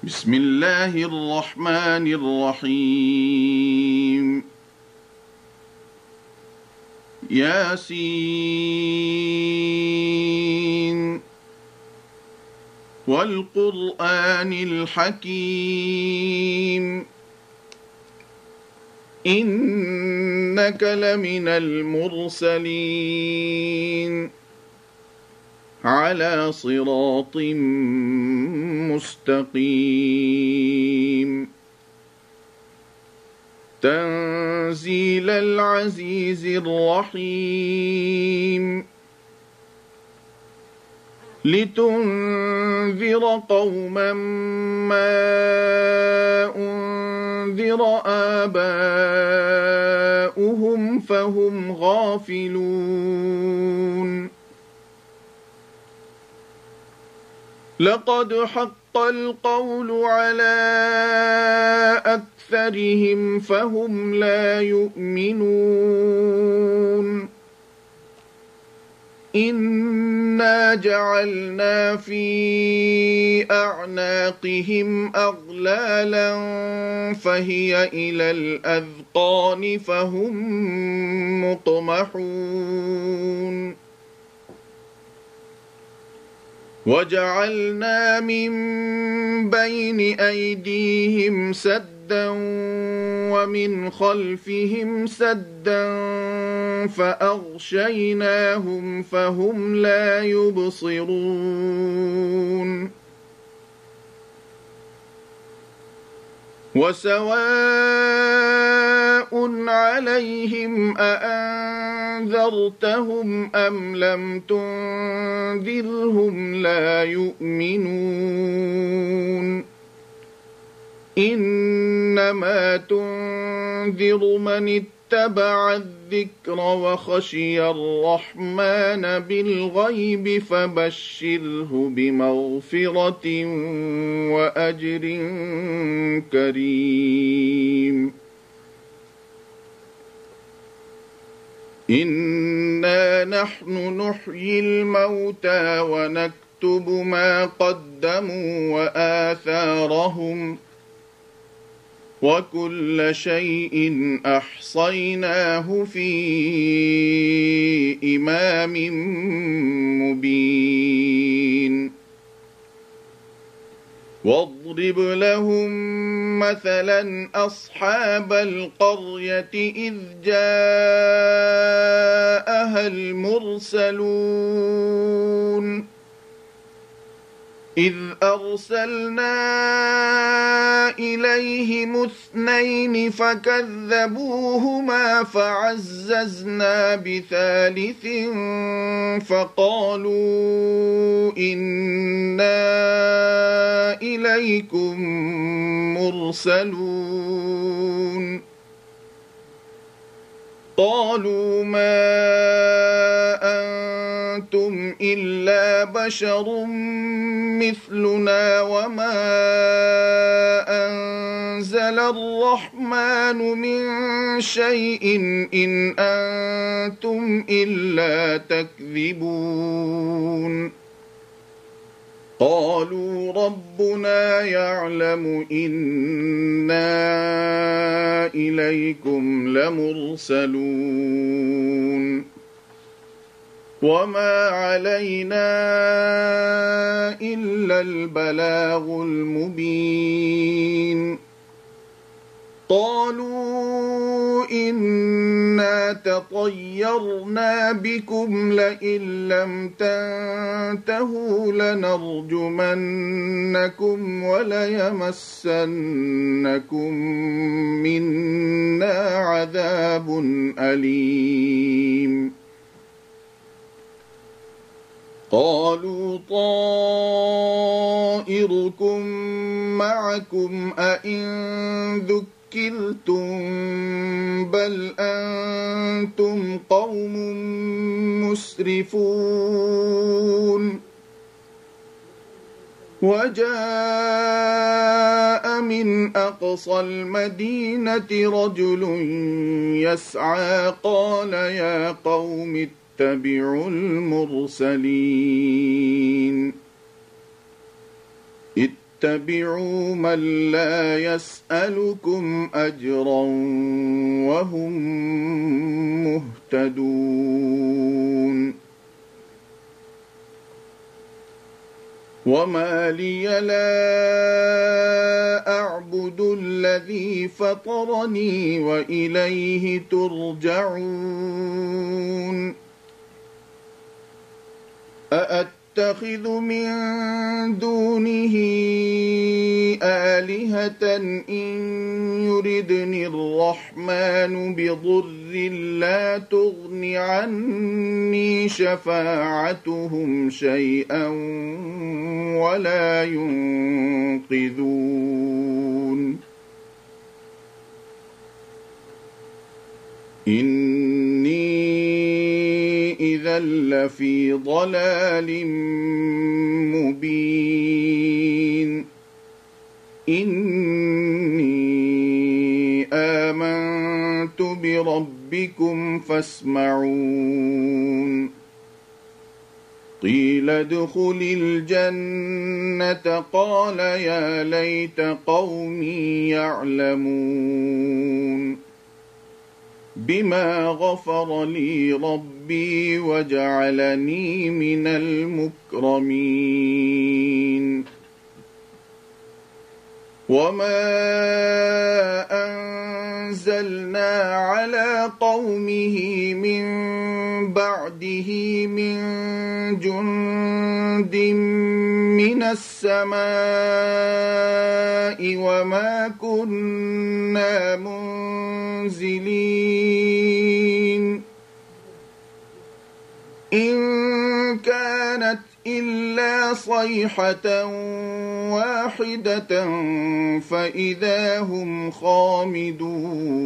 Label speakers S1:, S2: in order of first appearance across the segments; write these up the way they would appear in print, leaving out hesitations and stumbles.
S1: بسم الله الرحمن الرحيم ياسين والقرآن الحكيم إنك لمن المرسلين على صراط مستقيم تنزيل العزيز الرحيم لتنذر قوما ما أنذر آباؤهم فهم غافلون لقد حق القول على أكثرهم فهم لا يؤمنون إنا جعلنا في أعناقهم أغلالا فهي إلى الأذقان فهم مقمحون وجعلنا من بين أيديهم سدا ومن خلفهم سدا فأغشيناهم فهم لا يبصرون وسواء عليهم أأنذرتهم أم لم تنذرهم لا يؤمنون إنما تنذر من اتبع الذكر وخشي الرحمن بالغيب فبشره بمغفرة وأجر كريم إنا نحن نحيي الموتى ونكتب ما قدموا وآثارهم وكل شيء أحصيناه في إمام مبين واضرب لهم مثلا أصحاب القرية إذ جاءها المرسلون إذ أرسلنا إليهم اثنين فكذبوهما فعززنا بثالث فقالوا إنا إليكم مرسلون قالوا ما أنتم إلا بشر مثلنا وما أنزل الرحمن من شيء إن أنتم إلا تكذبون قالوا ربنا يعلم إنا إليكم لمرسلون وما علينا إلا البلاغ المبين قالوا إنا تطيرنا بكم لئن لم تنتهوا لنرجمنكم وليمسنكم منا عذاب أليم قالوا طائركم معكم أئن ذكرتم بل أنتم قوم مسرفون وجاء من أقصى المدينة رجل يسعى قال يا قوم اتبعوا المرسلين واتبعوا من لا يسألكم أجرا وهم مهتدون وما لي لا أعبد الذي فطرني وإليه ترجعون أأتخذ من دونه آلهة إن يردني الرحمن بضر لا تغن عني شفاعتهم شيئا ولا ينقذون إني إذا لفي ضلال مبين إني آمنت بربكم فاسمعون قيل ادخل الجنة قال يا ليت قومي يعلمون بما غفر لي ربي وجعلني من المكرمين وما أنزلنا على قومه من بعده من جند من السماء وما كنا منزلين إن كانت إلا صيحة واحدة فإذا هم خامدون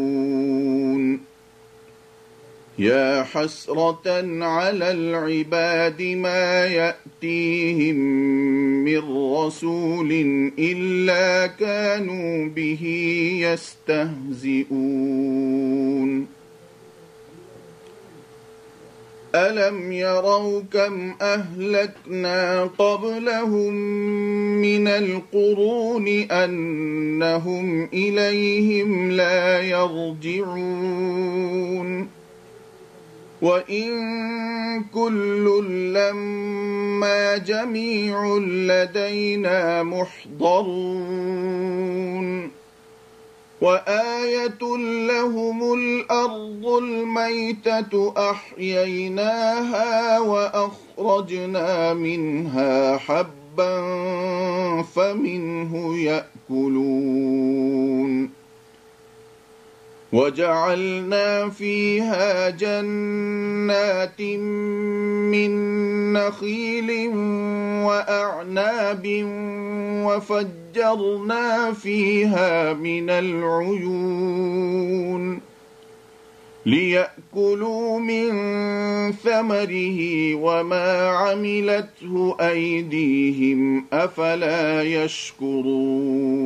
S1: يا حسرة على العباد ما يأتيهم من رسول إلا كانوا به يستهزئون ألم يروا كم أهلكنا قبلهم من القرون أنهم إليهم لا يرجعون وإن كل لما جميع لدينا محضرون وآية لهم الأرض الميتة أحييناها وأخرجنا منها حبا فمنه يأكلون وجعلنا فيها جنات من نخيل وأعناب وفجرنا فيها من العيون ليأكلوا من ثمره وما عملته أيديهم أفلا يشكرون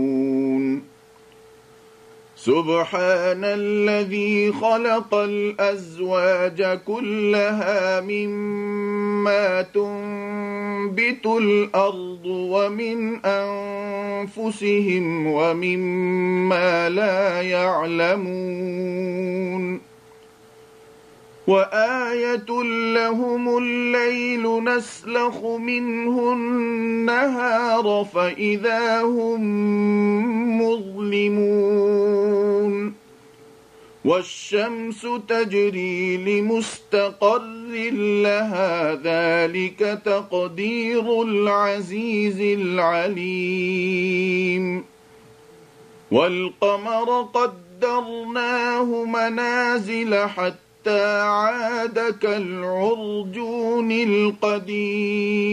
S1: سبحان الذي خلق الأزواج كلها مما تنبت الأرض ومن أنفسهم ومما لا يعلمون وآية لهم الليل نسلخ منه النهار فإذا هم مظلمون والشمس تجري لمستقر لها ذلك تقدير العزيز العليم والقمر قدرناه منازل حتى عاد كالعرجون القديم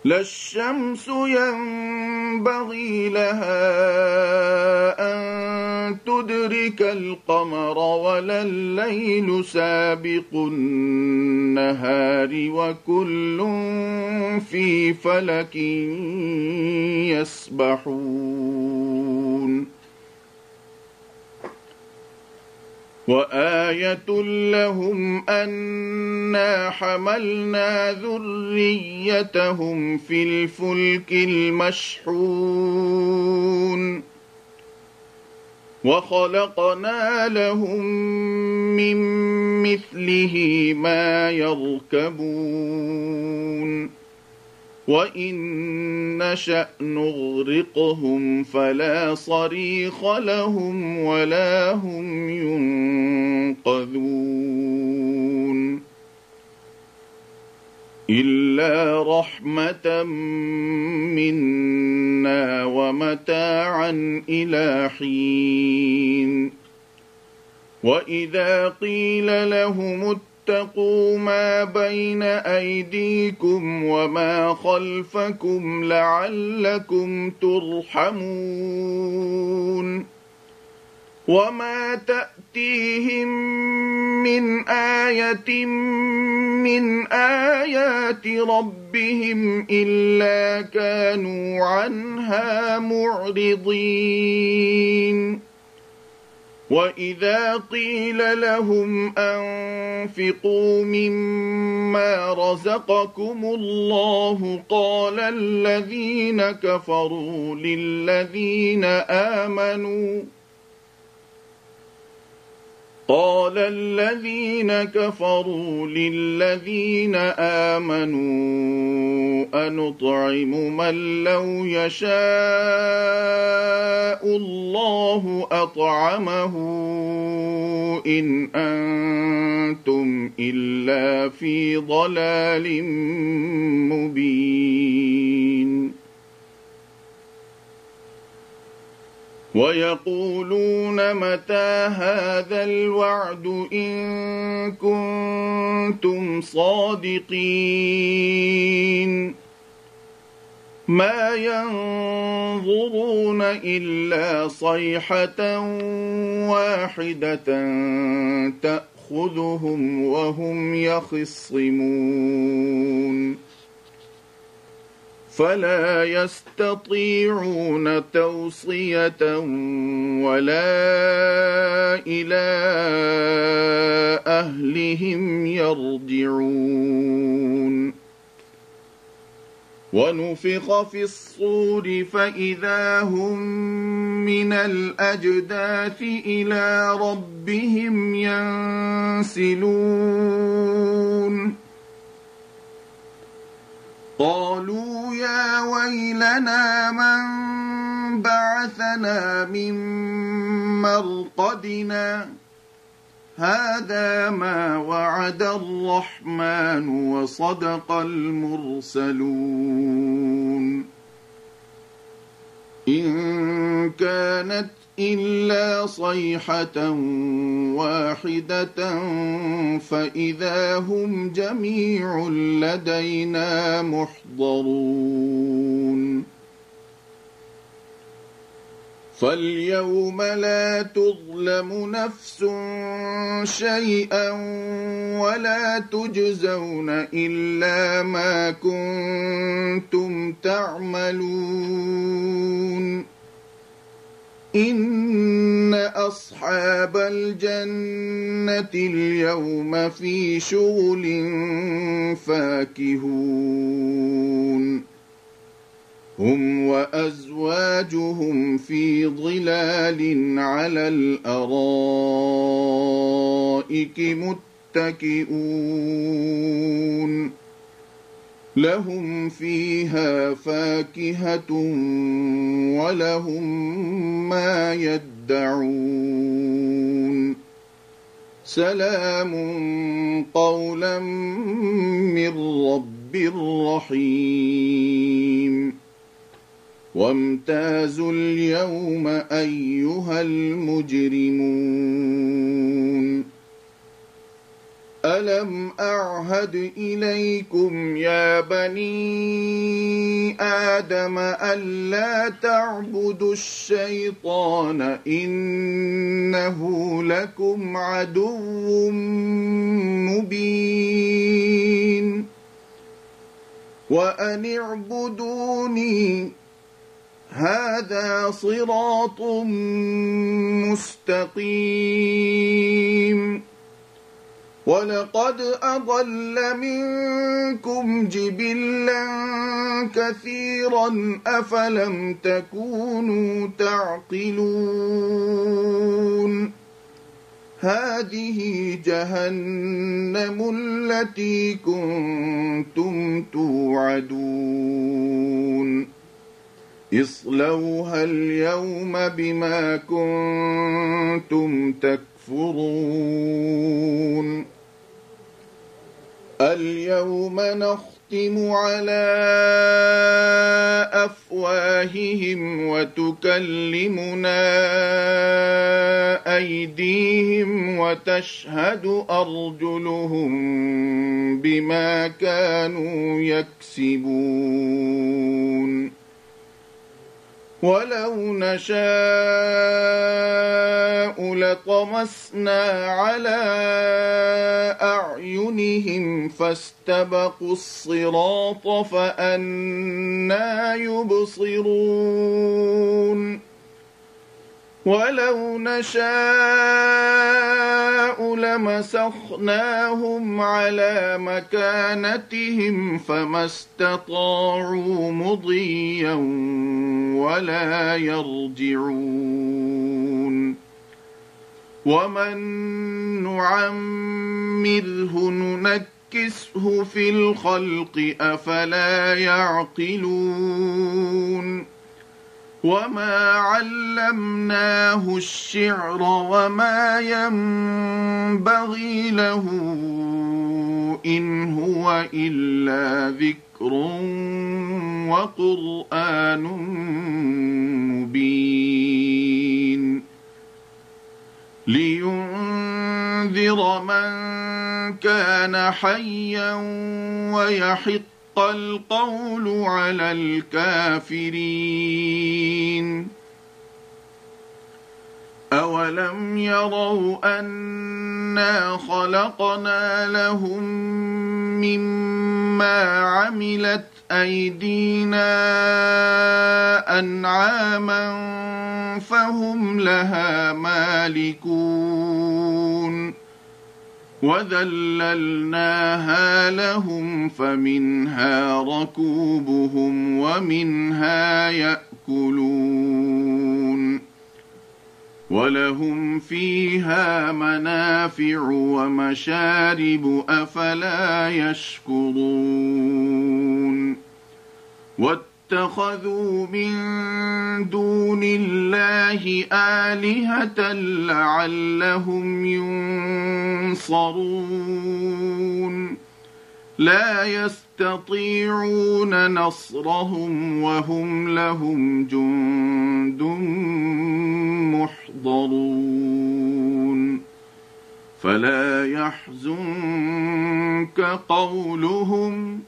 S1: لا الشمس ينبغي لها أن تدرك القمر ولا الليل سابق النهار وكل في فلك يسبحون وآية لهم أنا حملنا ذريتهم في الفلك المشحون وخلقنا لهم من مثله ما يركبون وإن نشأ نغرقهم فلا صريخ لهم ولا هم ينقذون إلا رحمة منا ومتاعا إلى حين وإذا قيل لهم اتقوا ما بين أيديكم وما خلفكم لعلكم ترحمون وما تأتيهم من آية من آيات ربهم إلا كانوا عنها معرضين وإذا قيل لهم أنفقوا مما رزقكم الله قال الذين كفروا للذين آمنوا أنطعم من لو يشاء الله أطعمه إن أنتم إلا في ضلال مبين ويقولون متى هذا الوعد إن كنتم صادقين ما ينظرون إلا صيحة واحدة تأخذهم وهم يخصمون فلا يستطيعون توصية ولا إلى أهلهم يرجعون ونفخ في الصور فإذا هم من الأجداث إلى ربهم ينسلون قالوا يا ويلنا من بعثنا من مرقدنا هذا ما وعد الرحمن وصدق المرسلون إن كانت إلا صيحة واحدة فإذا هم جميع لدينا محضرون فاليوم لا تظلم نفس شيئا ولا تجزون إلا ما كنتم تعملون إن أصحاب الجنة اليوم في شغل فاكهون هم وأزواجهم في ظلال على الأرائك متكئون لهم فيها فاكهة ولهم ما يدعون سلام قولا من رب رحيم وامتازوا اليوم أيها المجرمون ألم أعهد إليكم يا بني آدم ألا تعبدوا الشيطان إنه لكم عدو مبين وأن اعبدوني هذا صراط مستقيم ولقد أضل منكم جبلا كثيرا أفلم تكونوا تعقلون هذه جهنم التي كنتم توعدون اصلوها اليوم بما كنتم تكفرون اليوم نختم على أفواههم وتكلمنا أيديهم وتشهد أرجلهم بما كانوا يكسبون ولو نشاء لطمسنا على أعينهم فاستبقوا الصراط فأنى يبصرون ولو نشاء لمسخناهم على مكانتهم فما استطاعوا مضيا ولا يرجعون ومن نعمره ننكسه في الخلق أفلا يعقلون وما علمناه الشعر وما ينبغي له إن هو إلا ذكر وقرآن مبين لينذر من كان حيا ويحق القول على الكافرين أولم يروا أنا خلقنا لهم مما عملت أيدينا أنعاما فهم لها مالكون وذللناها لهم فمنها ركوبهم ومنها يأكلون ولهم فيها منافع ومشارب أفلا يشكرون واتخذوا من دون الله آلهة لعلهم ينصرون لا يستطيعون نصرهم وهم لهم جند محضرون فلا يحزنك قولهم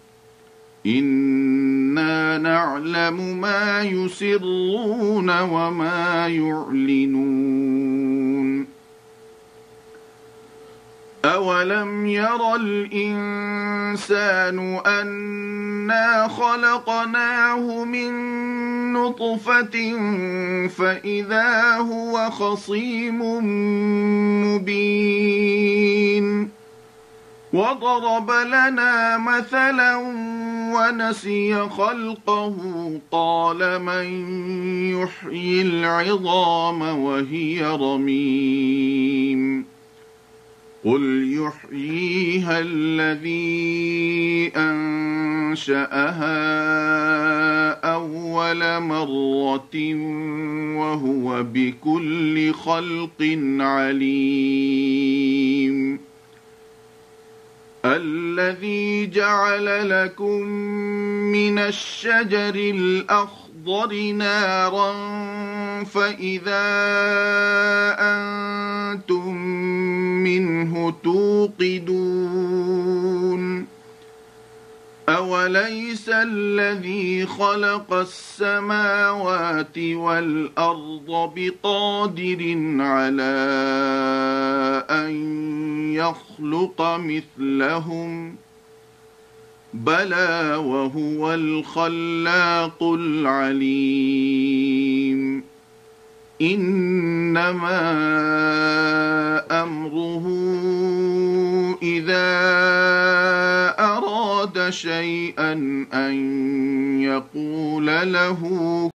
S1: إنا نعلم ما يسرون وما يعلنون أولم ير الإنسان أنا خلقناه من نطفة فإذا هو خصيم مبين وضرب لنا مثلا ونسي خلقه قال من يحيي العظام وهي رميم قل يحييها الذي أنشأها أول مرة وهو بكل خلق عليم الذي جعل لكم من الشجر الأخضر نارا فإذا أنتم منه توقدون أوليس الذي خلق السماوات والأرض بقادر على أن يخلق مثلهم بلى وهو الخلاق العليم إنما أمره إذا أراد شيئا أن يقول له